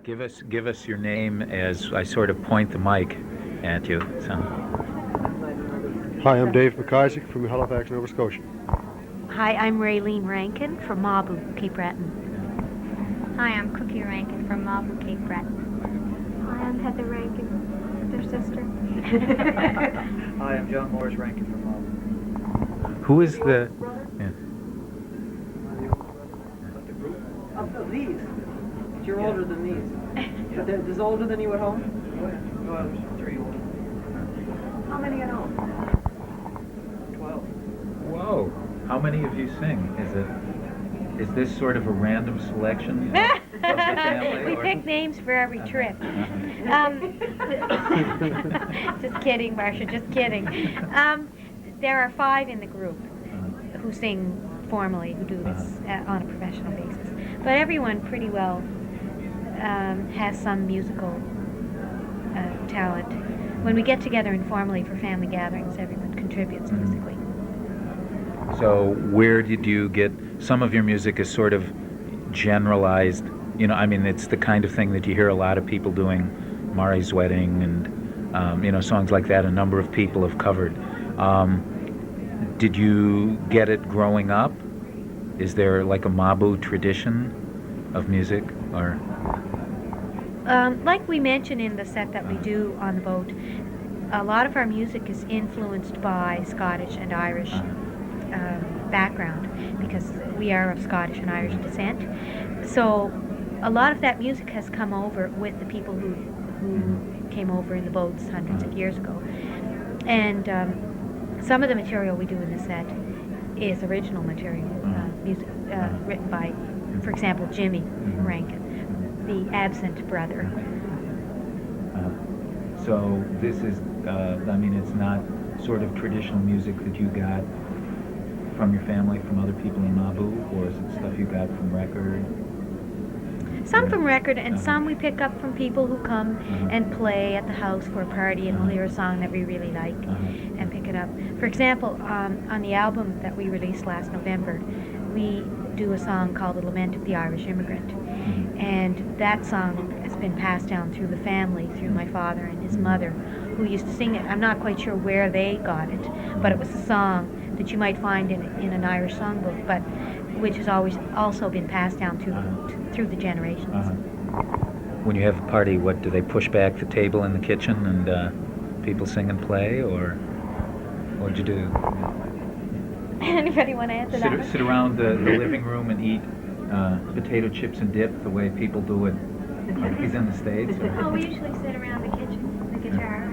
Give us your name as I sort of point the mic at you. So. Hi, I'm Dave McIsaac from Halifax, Nova Scotia. Hi, I'm Raylene Rankin from Mabu, Cape Breton. Hi, I'm Cookie Rankin from Mabu, Cape Breton. Hi, I'm Heather Rankin, their sister. Hi, I'm John Morris Rankin from Mabu. Who is the? Yeah. Of these? You're older than these. But there's older than you at home? Oh, there's 3 older. How many at home? 12. Whoa! How many of you sing? Is this sort of a random selection of the family? We pick names for every trip. Just kidding, Marcia, just kidding. There are 5 in the group who sing formally, who do this on a professional basis. But everyone pretty well has some musical talent. When we get together informally for family gatherings, everyone contributes musically. So where did you get, some of your music is sort of generalized, you know, I mean, it's the kind of thing that you hear a lot of people doing, Mari's Wedding and, you know, songs like that a number of people have covered. Did you get it growing up? Is there like a Mabu tradition of music, or? Like we mentioned in the set that we do on the boat, a lot of our music is influenced by Scottish and Irish background, because we are of Scottish and Irish descent. So a lot of that music has come over with the people who came over in the boats hundreds of years ago. And some of the material we do in the set is original material, music written by, for example, Jimmy Rankin, the absent brother. So this is, I mean, it's not sort of traditional music that you got from your family, from other people in Mabu, or is it stuff you got from record? Some from record, and some we pick up from people who come and play at the house for a party, and we'll hear a song that we really like and pick it up. For example, on the album that we released last November, we do a song called The Lament of the Irish Immigrant. And that song has been passed down through the family, through my father and his mother, who used to sing it. I'm not quite sure where they got it, but it was a song that you might find in an Irish songbook, but which has always also been passed down through the generations. When you have a party, what, do they push back the table in the kitchen and people sing and play, or what'd you do? Anybody want to answer that? Sit around the living room and eat potato chips and dip the way people do it parties in the States? Oh, we usually sit around the kitchen, the guitar,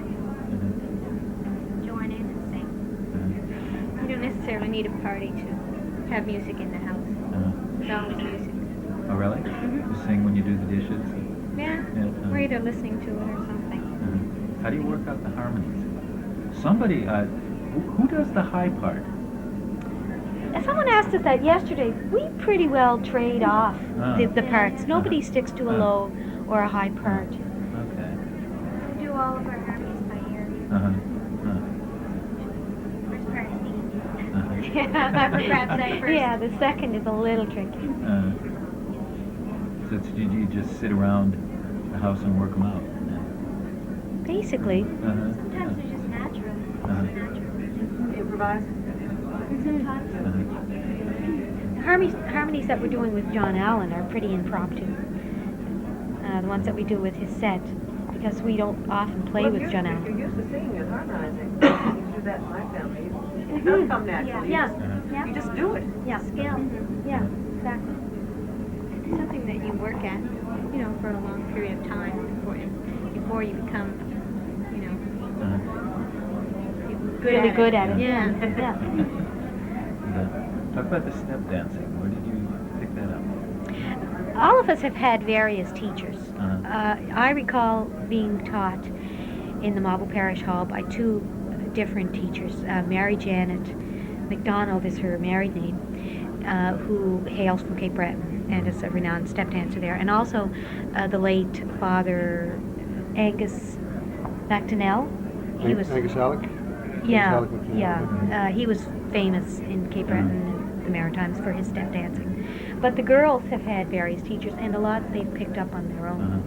join in and sing. You don't necessarily need a party to have music in the house. There's always music. Oh, really? You sing when you do the dishes? Yeah, we're either listening to it or something. How do you work out the harmonies? Somebody, who does the high part? Someone asked us that yesterday. We pretty well trade off the parts. Nobody sticks to a low or a high part. Okay. We do all of our harmonies by ear. First part is easy. Yeah, the second is a little tricky. So you just sit around the house and work them out? Basically. Sometimes they're just natural. Improvise? Harmonies that we're doing with John Allen are pretty impromptu. The ones that we do with his set, because we don't often play with John Allen. You're used to singing and harmonizing. You do that in my family. It does come naturally. Yeah. You just do it. Yeah. Skill. Yeah, exactly. It's something that you work at, you know, for a long period of time before you become, you know, Really good at it. Yeah. Yeah. Talk about the step dancing. Where did you pick that up? All of us have had various teachers. I recall being taught in the Mabu Parish Hall by 2 different teachers. Mary Janet MacDonald is her married name, who hails from Cape Breton and is a renowned step dancer there. And also the late Father Angus MacDonnell. He was Angus Alec? Yeah, yeah. He was famous in Cape Breton and the Maritimes for his step dancing. But the girls have had various teachers, and a lot they've picked up on their own.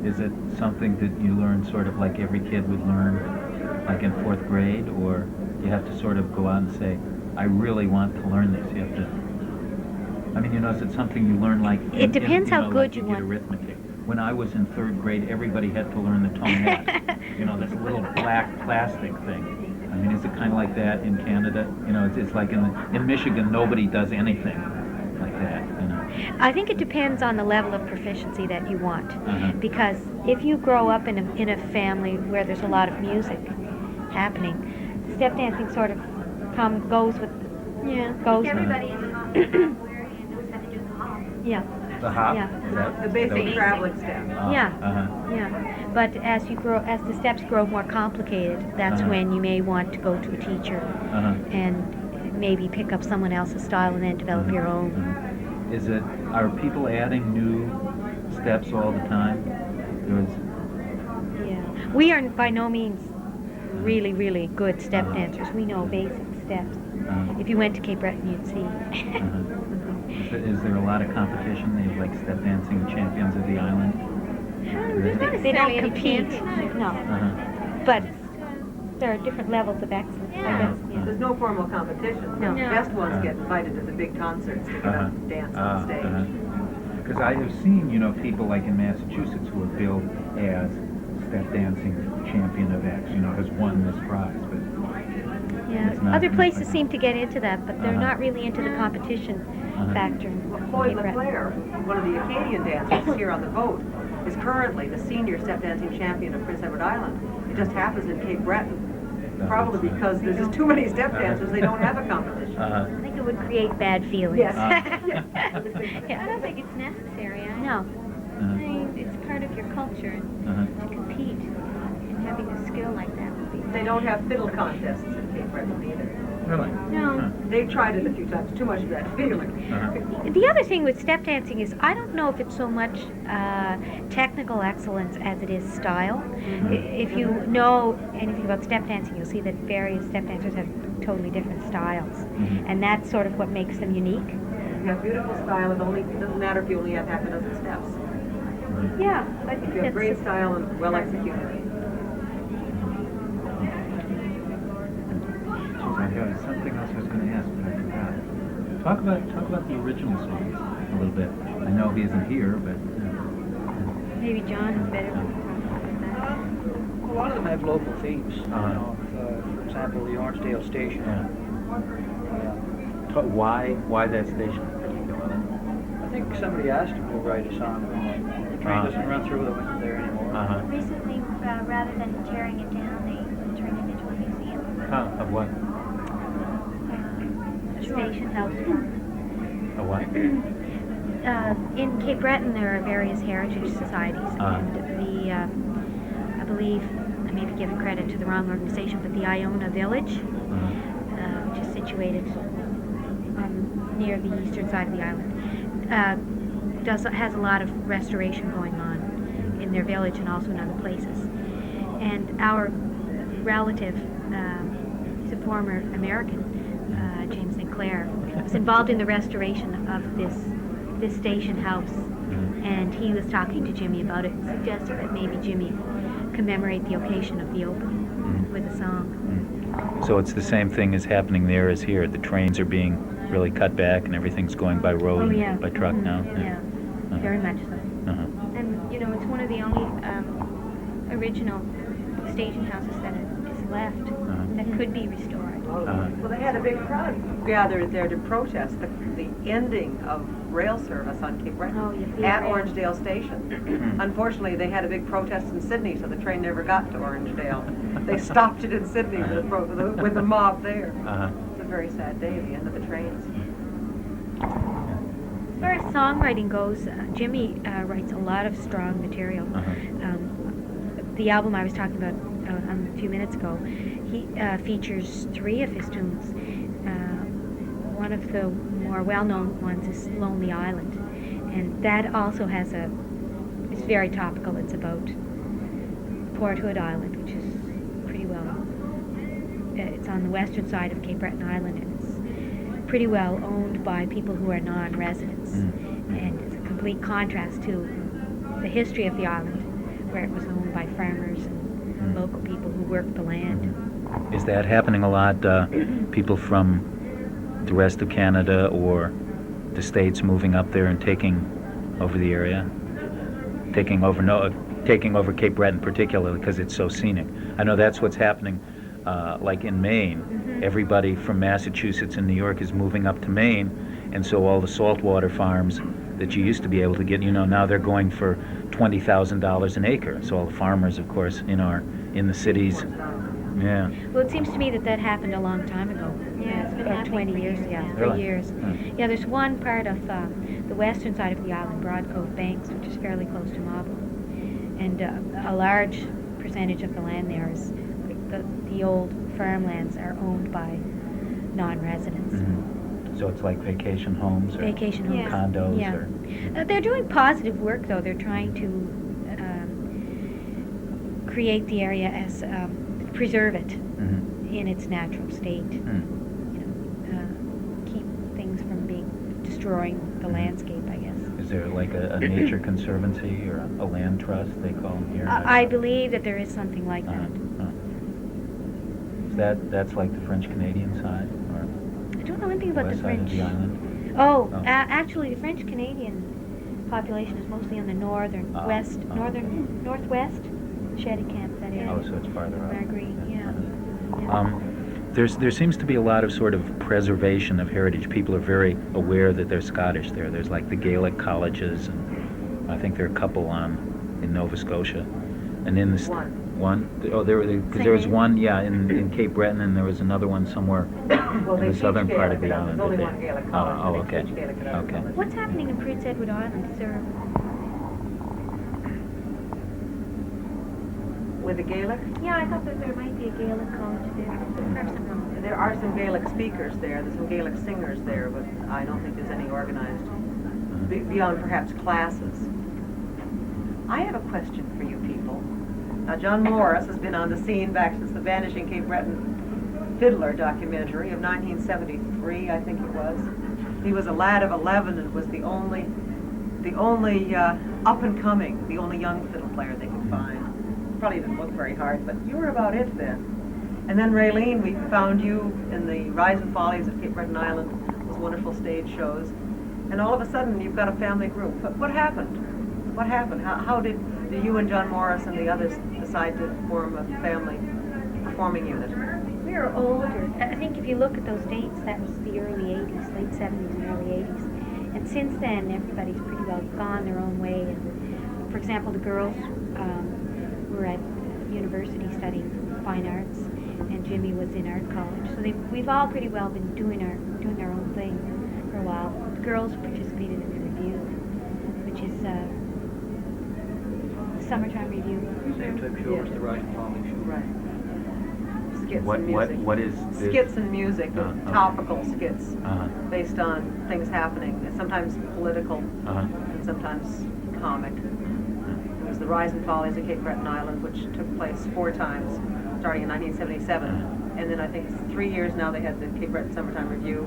Is it something that you learn sort of like every kid would learn, like in 4th grade, or you have to sort of go out and say, I really want to learn this? You have to. I mean, is it something you learn like? It depends how good like you did want. arithmetic. When I was in 3rd grade, everybody had to learn the tonette. This little black plastic thing. I mean, is it kind of like that in Canada? It's like in Michigan, nobody does anything like that. I think it depends on the level of proficiency that you want. Uh-huh. Because if you grow up in a family where there's a lot of music happening, step dancing sort of goes with. Yeah. Goes. Everybody in the house is aware and knows how to do the hop. Yeah. The hop? Yeah. Is that, The basic that- traveling step. Yeah. Uh-huh. Yeah, but as the steps grow more complicated, that's Uh-huh. when you may want to go to a teacher Uh-huh. and maybe pick up someone else's style and then develop your own. Are people adding new steps all the time? Yeah, we are by no means really, really good step Uh-huh. dancers. We know basic steps. Uh-huh. If you went to Cape Breton, you'd see. Is there a lot of competition? They have like step dancing champions of the island? There's not They don't necessarily any compete. champions. No, Uh-huh. but there are different levels of excellence. I Yeah. guess. Yeah. There's no formal competition. No. The best ones get invited to the big concerts to get up and dance on stage. Because I have seen, people like in Massachusetts who are billed as step dancing champion of X, has won this prize, but Yeah. It's not- Other places seem to get into that, but they're Uh-huh. not really into the competition Uh-huh. factor. Well, Floyd Cape Breton. LeClaire, one of the Acadian dancers here on the boat, is currently the senior step dancing champion of Prince Edward Island. It just happens in Cape Breton. Probably because there's just too many step dancers, they don't have a competition. I think it would create bad feelings. Yes. Yeah. I don't think it's necessary. No. I mean, it's part of your culture to compete, and having a skill like that would be. They don't have fiddle contests in Cape Breton either. Really? No. They've tried it a few times, too much of that feeling. The other thing with step dancing is I don't know if it's so much technical excellence as it is style. If you know anything about step dancing, you'll see that various step dancers have totally different styles, and that's sort of what makes them unique. You have beautiful style, it doesn't matter if you only have half a dozen steps. Yeah, I think If you have great style and well executed. There was something else I was going to ask, but I forgot. Talk about the original songs a little bit. I know he isn't here, but Maybe John is better. A lot of them have local themes. For example, the Orangedale Station. why that station? I think somebody asked him to write a song. The train doesn't run through the window there anymore. Recently, rather than tearing it down, they turned it into a museum. Of what? Station house. A what? In Cape Breton, there are various heritage societies, and I believe, I may be giving credit to the wrong organization, but the Iona Village, which is situated near the eastern side of the island, has a lot of restoration going on in their village and also in other places. And our relative, he's a former American, James Sinclair, was involved in the restoration of this station house, and he was talking to Jimmy about it and suggested that maybe Jimmy commemorate the occasion of the opening with a song. So it's the same thing as happening there as here. The trains are being really cut back, and everything's going by road, and by truck now. Yeah, very much so. And it's one of the only original station houses that is left that could be restored. Well, they had a big crowd gathered there to protest the ending of rail service on Cape Breton at Orangedale Station. Unfortunately, they had a big protest in Sydney, so the train never got to Orangedale. They stopped it in Sydney with the mob there. It's a very sad day, the end of the trains. As far as songwriting goes, Jimmy writes a lot of strong material. The album I was talking about a few minutes ago, he features 3 of his tunes. One of the more well-known ones is Lonely Island, and that also has it's very topical. It's about Port Hood Island, which is pretty well, it's on the western side of Cape Breton Island, and it's pretty well owned by people who are non-residents, and it's a complete contrast to the history of the island, where it was owned by farmers and local people who worked the land. Is that happening a lot? People from the rest of Canada or the States moving up there and taking over the area? Taking over Cape Breton particularly because it's so scenic. I know that's what's happening, like in Maine. Everybody from Massachusetts and New York is moving up to Maine, and so all the saltwater farms that you used to be able to get, now they're going for $20,000 an acre. So all the farmers, of course, are in the cities. Yeah. Well, it seems to me that happened a long time ago. Yeah, it's been About happening 20 for years, years yeah, now. for Really? years. Yeah, there's one part of the western side of the island, Broad Cove Banks, which is fairly close to Mabo. And a large percentage of the land there is, the old farmlands are owned by non-residents. So it's like vacation homes or Vacation homes. Yeah. condos Yeah. or... They're doing positive work, though. They're trying to create the area as, preserve it in its natural state. Keep things from destroying the landscape, I guess. Is there like a nature conservancy or a land trust, they call them here? I believe that there is something like that. That's like the French-Canadian side or I don't know anything about west the side of French. the island? Oh, Oh. Actually, the French-Canadian population is mostly on the northwest Shetty Camp, that area. Oh, so it's farther up. Marguerite, yeah. There seems to be a lot of sort of preservation of heritage. People are very aware that they're Scottish there. There's like the Gaelic colleges, and I think there are a couple in Nova Scotia. And in the because there was one, in Cape Breton, and there was another one somewhere Well, in the southern part of the island. There's only that one Gaelic college. Oh, They okay. teach Gaelic at every Okay. college. What's happening in Prince Edward Island? Is there With the Gaelic, Yeah, I thought that there might be a Gaelic college there. Perhaps I'm wrong. there are some Gaelic speakers there, there's some Gaelic singers there, but I don't think there's any organized, beyond perhaps classes. I have a question for you people. Now, John Morris has been on the scene back since the Vanishing Cape Breton Fiddler documentary of 1973, I think it was. He was a lad of 11 and was the only up and coming, the only young fiddle player they could find. Probably didn't look very hard, but you were about it then. And then Raylene, we found you in the Rise and Follies of Cape Breton Island, those wonderful stage shows. And all of a sudden, you've got a family group. What happened? What happened? How did you and John Morris and the others decide to form a family performing unit? We were older. I think if you look at those dates, that was the early 80s, late 70s and early 80s. And since then, everybody's pretty well gone their own way. And for example, the girls were at university studying fine arts, and Jimmy was in art college. So we've all pretty well been doing our own thing for a while. The girls participated in the review, which is the summertime review. Same type show as the Rise and Falling show. Right. Skits What and music. what is this? Skits and music, topical skits, Uh-huh. based on things happening, and sometimes political, Uh-huh. and sometimes comic. It was the Rise and Follies of Cape Breton Island, which took place 4 times, starting in 1977. And then I think it's 3 years now they had the Cape Breton Summertime Review.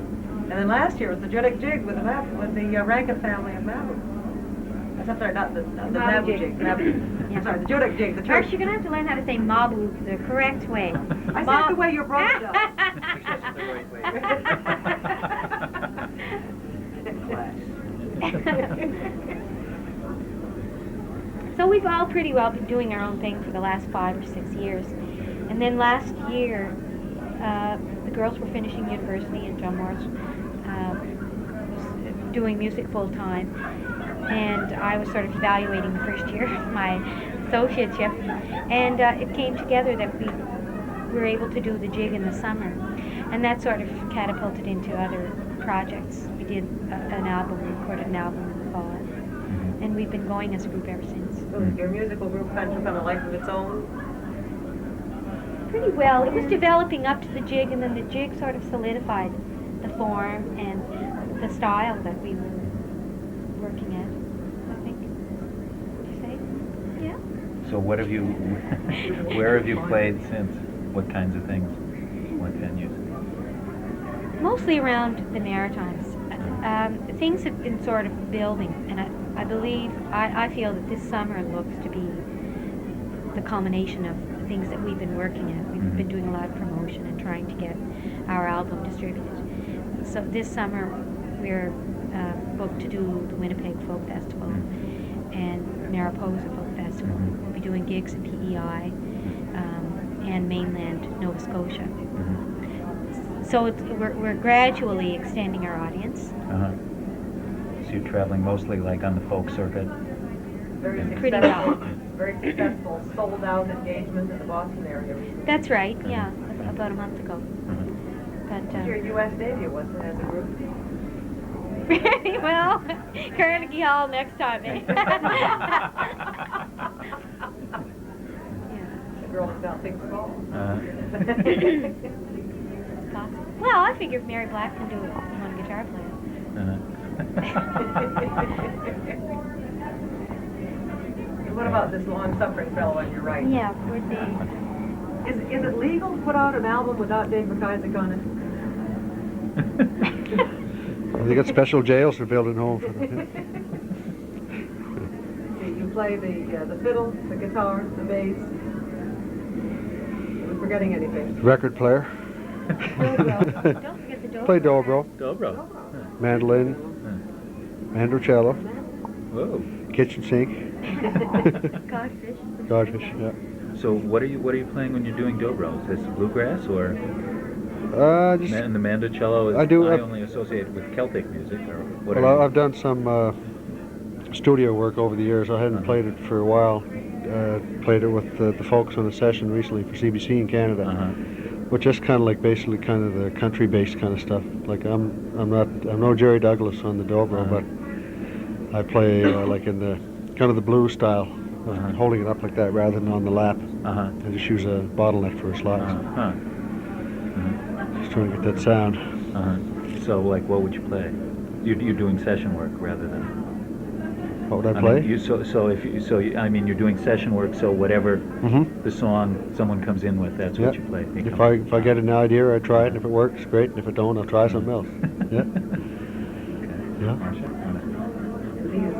And then last year was the Juddick Jig with the Rankin family of Mabu. I'm sorry, not the Mabu Jig. I'm sorry, the Juddick Jig, the Marsh, church. you're going to have to learn how to say Mabu the correct way. I said the way you brought it up. He says it the right way. So we've all pretty well been doing our own thing for the last 5 or 6 years. And then last year, the girls were finishing university, and John Morris was doing music full time. And I was sort of evaluating the first year of my associateship. And it came together that we were able to do the jig in the summer. And that sort of catapulted into other projects. We did an album, we recorded an album in the fall. And we've been going as a group ever since. So your musical group kind of took on a life of its own. Pretty well. It was developing up to the jig, and then the jig sort of solidified the form and the style that we were working at, I think. Would you say? Yeah. So what have you, where have you played since? What kinds of things? What venues? Mostly around the Maritimes. Things have been sort of building, and I believe, I feel that this summer looks to be the culmination of the things that we've been working at. We've been doing a lot of promotion and trying to get our album distributed. So this summer we're booked to do the Winnipeg Folk Festival and Mariposa Folk Festival. We'll be doing gigs in PEI and mainland Nova Scotia. So we're gradually extending our audience. So you're traveling mostly like on the folk circuit? Very Pretty successful, well. very successful sold out engagement in the Boston area recently. That's right, yeah, about a month ago. But Your U.S. debut, wasn't it, as a group? well, Carnegie Hall next time, eh? The girls don't think small. Well, I figure if Mary Black can do it, one guitar player. What about this long-suffering fellow on your right? Yeah, poor Dave. Is it legal to put out an album without Dave McIsaac on it? They got special jails for building homes for them. You play the fiddle, the guitar, the bass. Am I forgetting anything? Record player. Don't forget the dobro. Play dobro, Dobro. mandolin, mandolcello, Whoa. kitchen sink, Codfish. codfish. Yeah. So what are you playing when you're doing dobro? Is this bluegrass or Just and the mandocello? I do, I only associate it with Celtic music, or what? well, I've done some studio work over the years. I hadn't played it for a while. Played it with the folks on a session recently for CBC in Canada, but just kind of like basically kind of the country-based kind of stuff. Like I'm no Jerry Douglas on the dobro, but I play like in the kind of the blues style, holding it up like that rather than on the lap. I just use a bottleneck for a slide. Just trying to get that sound. So like, what would you play? You're doing session work rather than. What would I play? Mean, I mean, you're doing session work. So whatever the song someone comes in with, that's what you play. If I get an idea, I try it. And if it works, great. And if it don't, I'll try something else. Yeah. Yeah. Marcia? These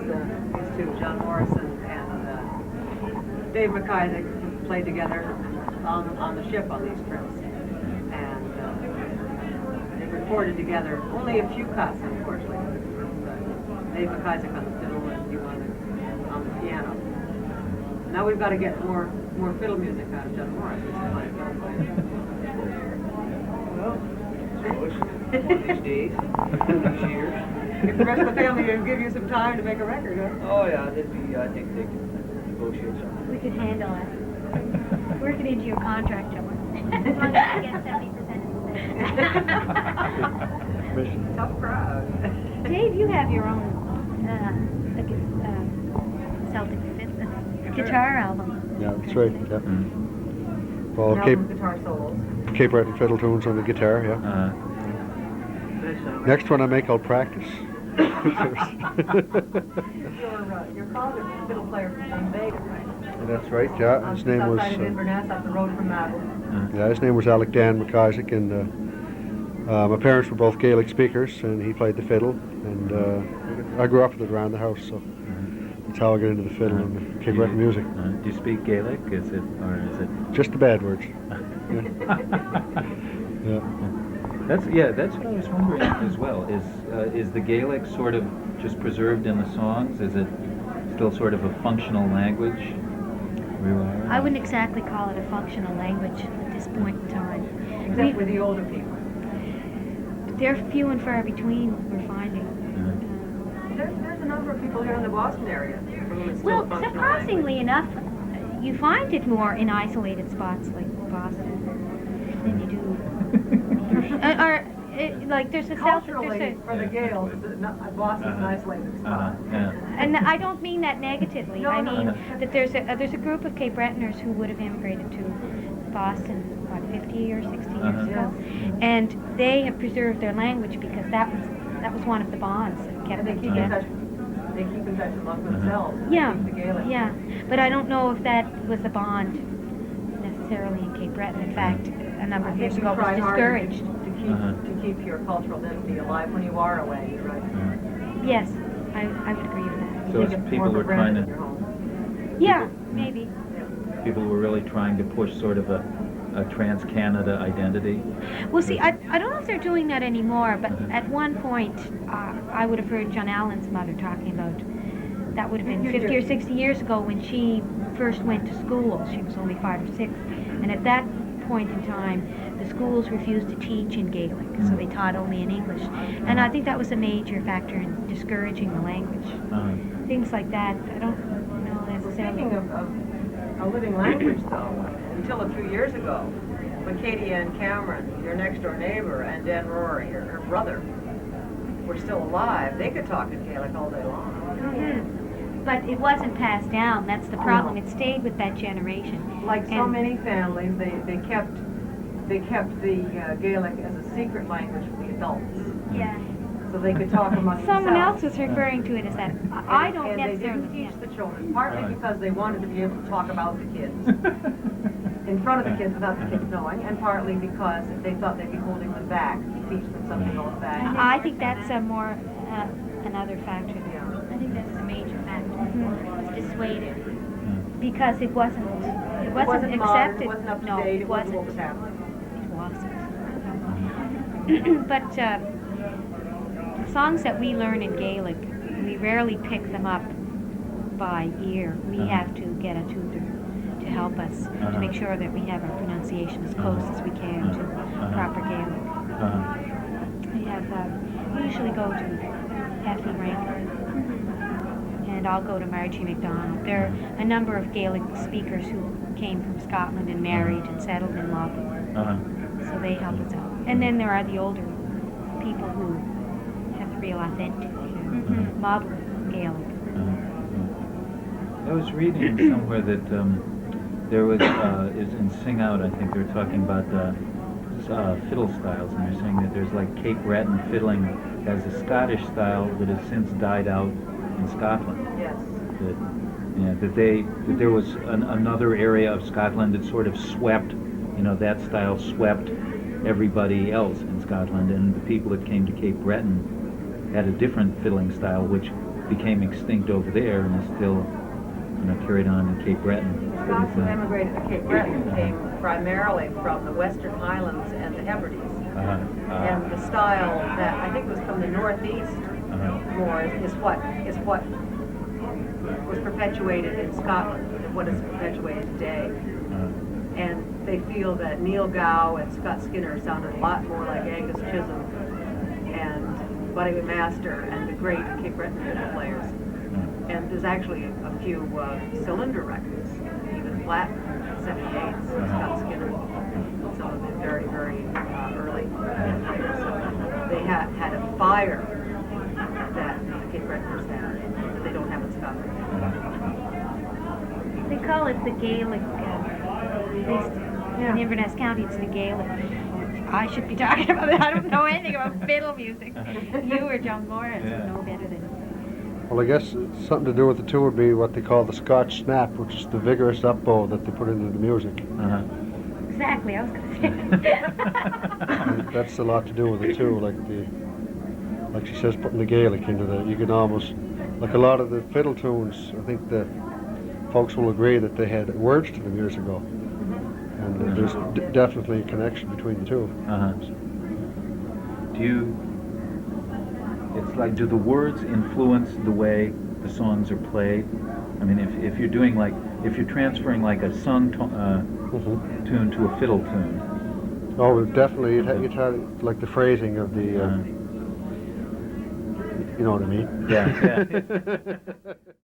two, John Morrison and Dave McIsaac, played together on the ship on these trips. And they recorded together only a few cuts, unfortunately. Dave McIsaac on the fiddle and you on the piano. Now we've got to get more fiddle music out of John Morrison. He's a fine fiddle player. One of these days, these years. If the rest of the family didn't give you some time to make a record, huh? Oh yeah, I think they can negotiate something. We could handle it. Work it into your contract, Joe. As long as you get 70% of the Tough crowd. Dave, you have your own Celtic guitar album. Yeah, that's right. Yeah. Well, Album Cape guitar solos. Breton fiddle tunes on the guitar. Yeah. Next one I make, I'll practice. Your father was a fiddle player from Vegas, right? That's right. Yeah. His name was. Outside of Inverness, up the road from Madrid. Yeah, his name was Alec Dan McIsaac, and my parents were both Gaelic speakers, and he played the fiddle, and I grew up with it around the house, so that's how I got into the fiddle and the Cape Breton music. Do you speak Gaelic? Is it? Just the bad words. Yeah. That's what I was wondering as well. Is the Gaelic sort of just preserved in the songs? Is it still sort of a functional language? I wouldn't exactly call it a functional language at this point in time. Except with the older people. They're few and far between, we're finding. There's a number of people here in the Boston area for whom it's still Well, a functional surprisingly enough, you find it more in isolated spots like Boston than you do. Like there's a Culturally, for the Gaels, Boston's an isolated spot. And I don't mean that negatively. No, I no, mean no. that there's a group of Cape Bretoners who would have immigrated to Boston, what, 50 or 60 years ago, and they have preserved their language because that was one of the bonds that kept And they them keep in together. touch. They keep in touch among themselves. Yeah, Keep the Gaelic. yeah, but I don't know if that was a bond necessarily in Cape Breton. In fact, a number I of think years you ago it try was hard discouraged. to keep your cultural identity alive when you are away. You're right. Yes, I would agree with that. So You as take it people more for were trying granted to- in your home. Yeah, maybe. people who were really trying to push sort of a trans-Canada identity. Well, see, I don't know if they're doing that anymore, but at one point, I would have heard John Allen's mother talking about, that would have been 50 or 60 years ago when she first went to school. She was only 5 or 6. And at that point in time, the schools refused to teach in Gaelic, so they taught only in English. And I think that was a major factor in discouraging the language. Things like that, I don't know necessarily. Speaking of a living language, though, until a few years ago, when Katie Ann Cameron, your next door neighbor, and Dan Rory, her brother, were still alive, they could talk in Gaelic all day long. But it wasn't passed down. That's the problem. It stayed with that generation. Like so many families, they kept the Gaelic as a secret language for the adults, Yeah. so they could talk among Someone else themselves. was referring to it as that. I don't And they necessarily didn't teach the children, partly because they wanted to be able to talk about the kids in front of the kids without the kids knowing, and partly because they thought they'd be holding them back to teach them something about that. I think that's a more another factor there. I think that's the major factor. Was dissuaded. Because it wasn't Modern, accepted. it wasn't up to No, date, it it wasn't what wasn't. was happening. It wasn't. But songs that we learn in Gaelic, we rarely pick them up by ear. We have to get a tutor to help us to make sure that we have our pronunciation as close as we can to proper Gaelic. We usually go to Effie Rankins, and I'll go to Margie McDonald. There are a number of Gaelic speakers who came from Scotland and married and settled in Loveland, so they help us out. And then there are the older people who have the real authentic model Gaelic. I was reading somewhere that there was, is in Sing Out, I think they were talking about fiddle styles, and they're saying that there's like Cape Breton fiddling as a Scottish style that has since died out in Scotland. Yes. That there was another area of Scotland that sort of swept, that style swept everybody else in Scotland, and the people that came to Cape Breton had a different fiddling style, which became extinct over there and is still, carried on in Cape Breton. Scots who emigrated to Cape Breton came primarily from the Western Highlands and the Hebrides. And the style that I think was from the Northeast more is what was perpetuated in Scotland, and what is perpetuated today. And they feel that Neil Gow and Scott Skinner sounded a lot more like Angus Chisholm and Buddy McMaster and the great Cape Breton fiddle players. And there's actually a few cylinder records, even flat 78s, Scott Skinner, some of the very, very early players. So they had a fire that the Cape Bretoners had that they don't have in Scotland. They call it the Gaelic, at least in Inverness County, it's the Gaelic. I should be talking about it. I don't know anything about fiddle music. You or John Morris would know better than me. Well, I guess something to do with the two would be what they call the Scotch snap, which is the vigorous upbow that they put into the music. Exactly, I was going to say. And that's a lot to do with it too, like she says, putting the Gaelic into you can almost, like a lot of the fiddle tunes, I think that folks will agree that they had words to them years ago. And there's definitely a connection between the two. It's like, do the words influence the way the songs are played? I mean, if you're doing if you're transferring like a sung tune to a fiddle tune. Oh, definitely. You'd have like the phrasing of the, you know what I mean? Yeah.